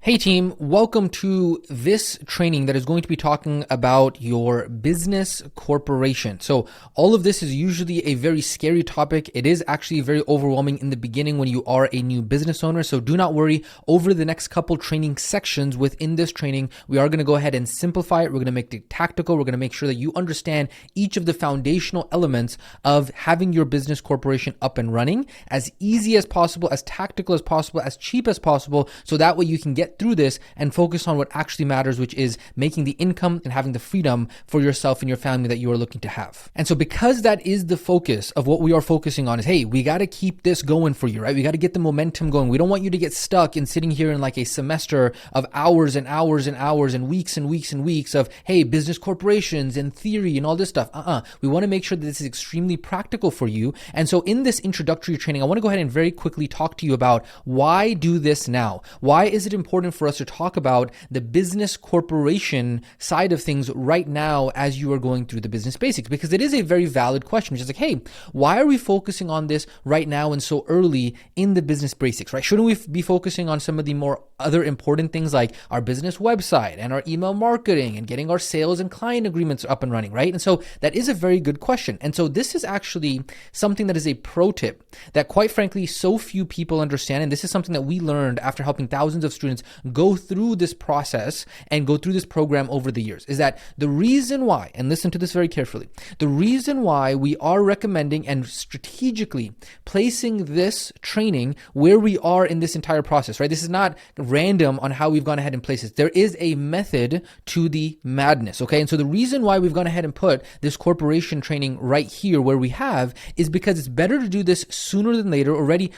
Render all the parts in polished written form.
Hey team, welcome to this training that is going to be talking about your business corporation. So all of this is usually a very scary topic. It is actually very overwhelming in the beginning when you are a new business owner. So do not worry. Over the next couple training sections within this training, we are going to go ahead and simplify it. We're going to make it tactical. We're going to make sure that you understand each of the foundational elements of having your business corporation up and running as easy as possible, as tactical as possible, as cheap as possible. So that way you can get through this and focus on what actually matters, which is making the income and having the freedom for yourself and your family that you are looking to have. And so because that is the focus of what we are focusing on is, hey, we got to keep this going for you, right? We got to get the momentum going. We don't want you to get stuck in sitting here in like a semester of hours and hours and hours and weeks and weeks and weeks of, hey, business corporations and theory and all this stuff. We want to make sure that this is extremely practical for you. And so in this introductory training, I want to go ahead and very quickly talk to you about why do this now? Why is it important for us to talk about the business corporation side of things right now as you are going through the business basics? Because it is a very valid question, which is like, hey, why are we focusing on this right now and so early in the business basics, right? Shouldn't we be focusing on some of the more other important things like our business website and our email marketing and getting our sales and client agreements up and running, right? And so that is a very good question. And so this is actually something that is a pro tip that quite frankly, so few people understand. And this is something that we learned after helping thousands of students go through this process and go through this program over the years, is that the reason why, and listen to this very carefully, the reason why we are recommending and strategically placing this training where we are in this entire process, right? This is not random on how we've gone ahead and placed this. There is a method to the madness, okay? And so the reason why we've gone ahead and put this corporation training right here where we have is because it's better to do this sooner than later,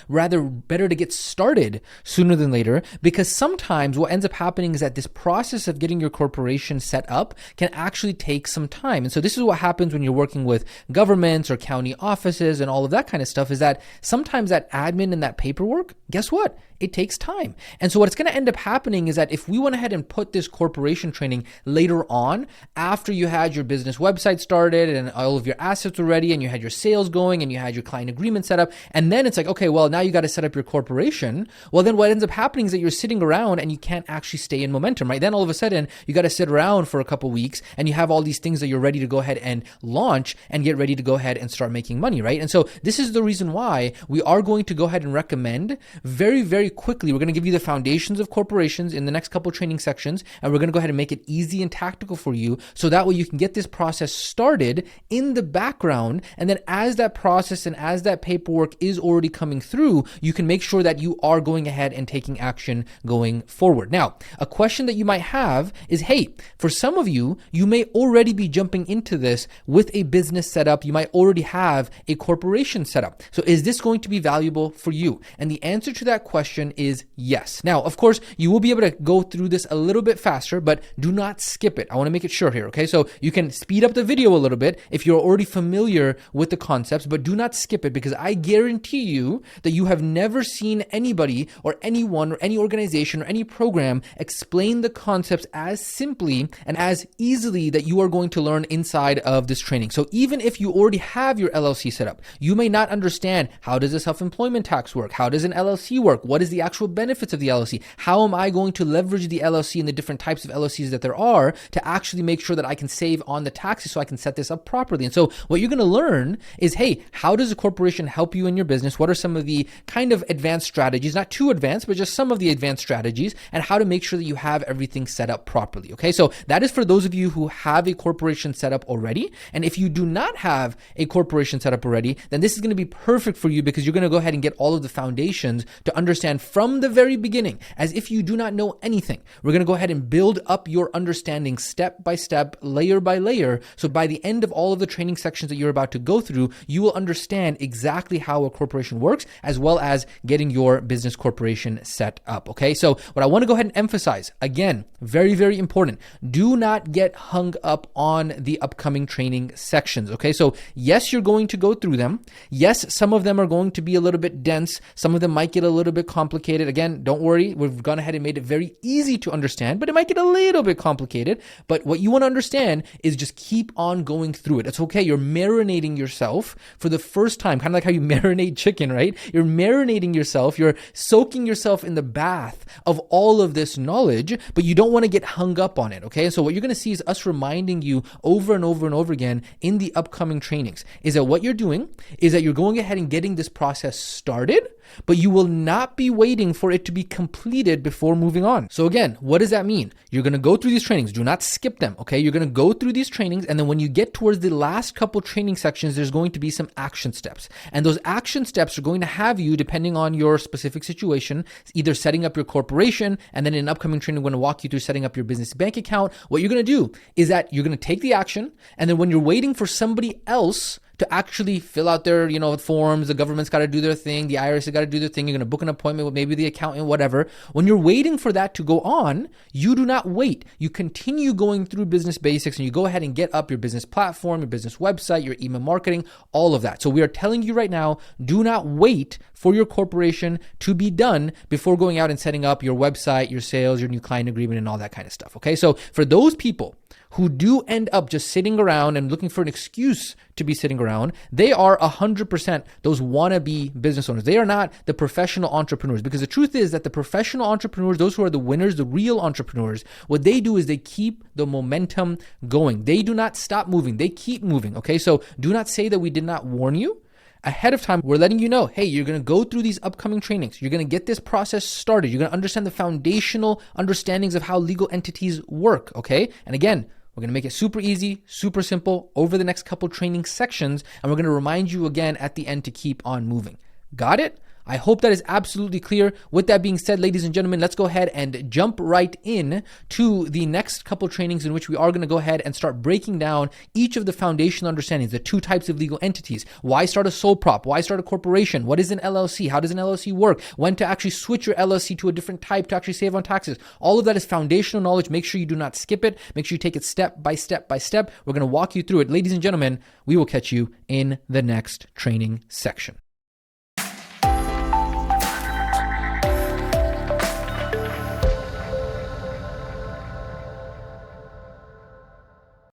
rather better to get started sooner than later, because sometimes what ends up happening is that this process of getting your corporation set up can actually take some time. And so this is what happens when you're working with governments or county offices and all of that kind of stuff, is that sometimes that admin and that paperwork, guess what? It takes time. And so what's going to end up happening is that if we went ahead and put this corporation training later on, after you had your business website started and all of your assets were ready and you had your sales going and you had your client agreement set up, and then it's like, okay, well, now you got to set up your corporation. Well, then what ends up happening is that you're sitting around and you can't actually stay in momentum, right? Then all of a sudden you got to sit around for a couple weeks and you have all these things that you're ready to go ahead and launch and get ready to go ahead and start making money, right? And so this is the reason why we are going to go ahead and recommend very, very quickly. We're going to give you the foundations of corporations in the next couple training sections, and we're going to go ahead and make it easy and tactical for you, so that way you can get this process started in the background. And then as that process and as that paperwork is already coming through, you can make sure that you are going ahead and taking action going forward. Now, a question that you might have is, hey, for some of you, you may already be jumping into this with a business setup. You might already have a corporation set up. So is this going to be valuable for you? And the answer to that question is yes. Now, of course, you will be able to go through this a little bit faster, but do not skip it. I want to make it short here, okay? So you can speed up the video a little bit if you're already familiar with the concepts, but do not skip it, because I guarantee you that you have never seen anybody or anyone or any organization or any program explain the concepts as simply and as easily that you are going to learn inside of this training. So even if you already have your LLC set up, you may not understand, how does a self-employment tax work? How does an LLC work? What is the actual benefits of the LLC? How am I going to leverage the LLC and the different types of LLCs that there are to actually make sure that I can save on the taxes so I can set this up properly? And so what you're going to learn is, hey, how does a corporation help you in your business? What are some of the kind of advanced strategies, not too advanced, but just some of the advanced strategies, and how to make sure that you have everything set up properly. Okay, so that is for those of you who have a corporation set up already. And if you do not have a corporation set up already, then this is going to be perfect for you, because you're going to go ahead and get all of the foundations to understand from the very beginning, as if you do not know anything. We're going to go ahead and build up your understanding step by step, layer by layer. So by the end of all of the training sections that you're about to go through, you will understand exactly how a corporation works, as well as getting your business corporation set up. Okay, so what I want to go ahead and emphasize, again, very, very important, do not get hung up on the upcoming training sections. Okay, so yes, you're going to go through them. Yes, some of them are going to be a little bit dense. Some of them might get a little bit complicated. complicated. Again, don't worry. We've gone ahead and made it very easy to understand, but it might get a little bit complicated. But what you want to understand is just keep on going through it. It's okay. You're marinating yourself for the first time, kind of like how you marinate chicken, right? You're marinating yourself. You're soaking yourself in the bath of all of this knowledge, but you don't want to get hung up on it, okay? So what you're going to see is us reminding you over and over and over again in the upcoming trainings is that what you're doing is that you're going ahead and getting this process started, but you will not be waiting for it to be completed before moving on. So again, what does that mean? You're going to go through these trainings. Do not skip them, okay? You're going to go through these trainings, and then when you get towards the last couple training sections, there's going to be some action steps. And those action steps are going to have you, depending on your specific situation, either setting up your corporation, and then in an upcoming training, we're going to walk you through setting up your business bank account. What you're going to do is that you're going to take the action, and then when you're waiting for somebody else to actually fill out their, forms, the government's got to do their thing, the IRS has got to do their thing, you're going to book an appointment with maybe the accountant, whatever. When you're waiting for that to go on, you do not wait. You continue going through business basics and you go ahead and get up your business platform, your business website, your email marketing, all of that. So we are telling you right now, do not wait for your corporation to be done before going out and setting up your website, your sales, your new client agreement, and all that kind of stuff. Okay. So for those people who do end up just sitting around and looking for an excuse to be sitting around, they are 100% those wannabe business owners. They are not the professional entrepreneurs, because the truth is that the professional entrepreneurs, those who are the winners, the real entrepreneurs, what they do is they keep the momentum going. They do not stop moving. They keep moving. Okay. So do not say that we did not warn you. Ahead of time, we're letting you know, hey, you're going to go through these upcoming trainings. You're going to get this process started. You're going to understand the foundational understandings of how legal entities work, okay? And again, we're going to make it super easy, super simple over the next couple training sections, and we're going to remind you again at the end to keep on moving. Got it? I hope that is absolutely clear. With that being said, ladies and gentlemen, let's go ahead and jump right in to the next couple trainings in which we are going to go ahead and start breaking down each of the foundational understandings, the two types of legal entities. Why start a sole prop? Why start a corporation? What is an LLC? How does an LLC work? When to actually switch your LLC to a different type to actually save on taxes. All of that is foundational knowledge. Make sure you do not skip it. Make sure you take it step by step by step. We're going to walk you through it. Ladies and gentlemen, we will catch you in the next training section.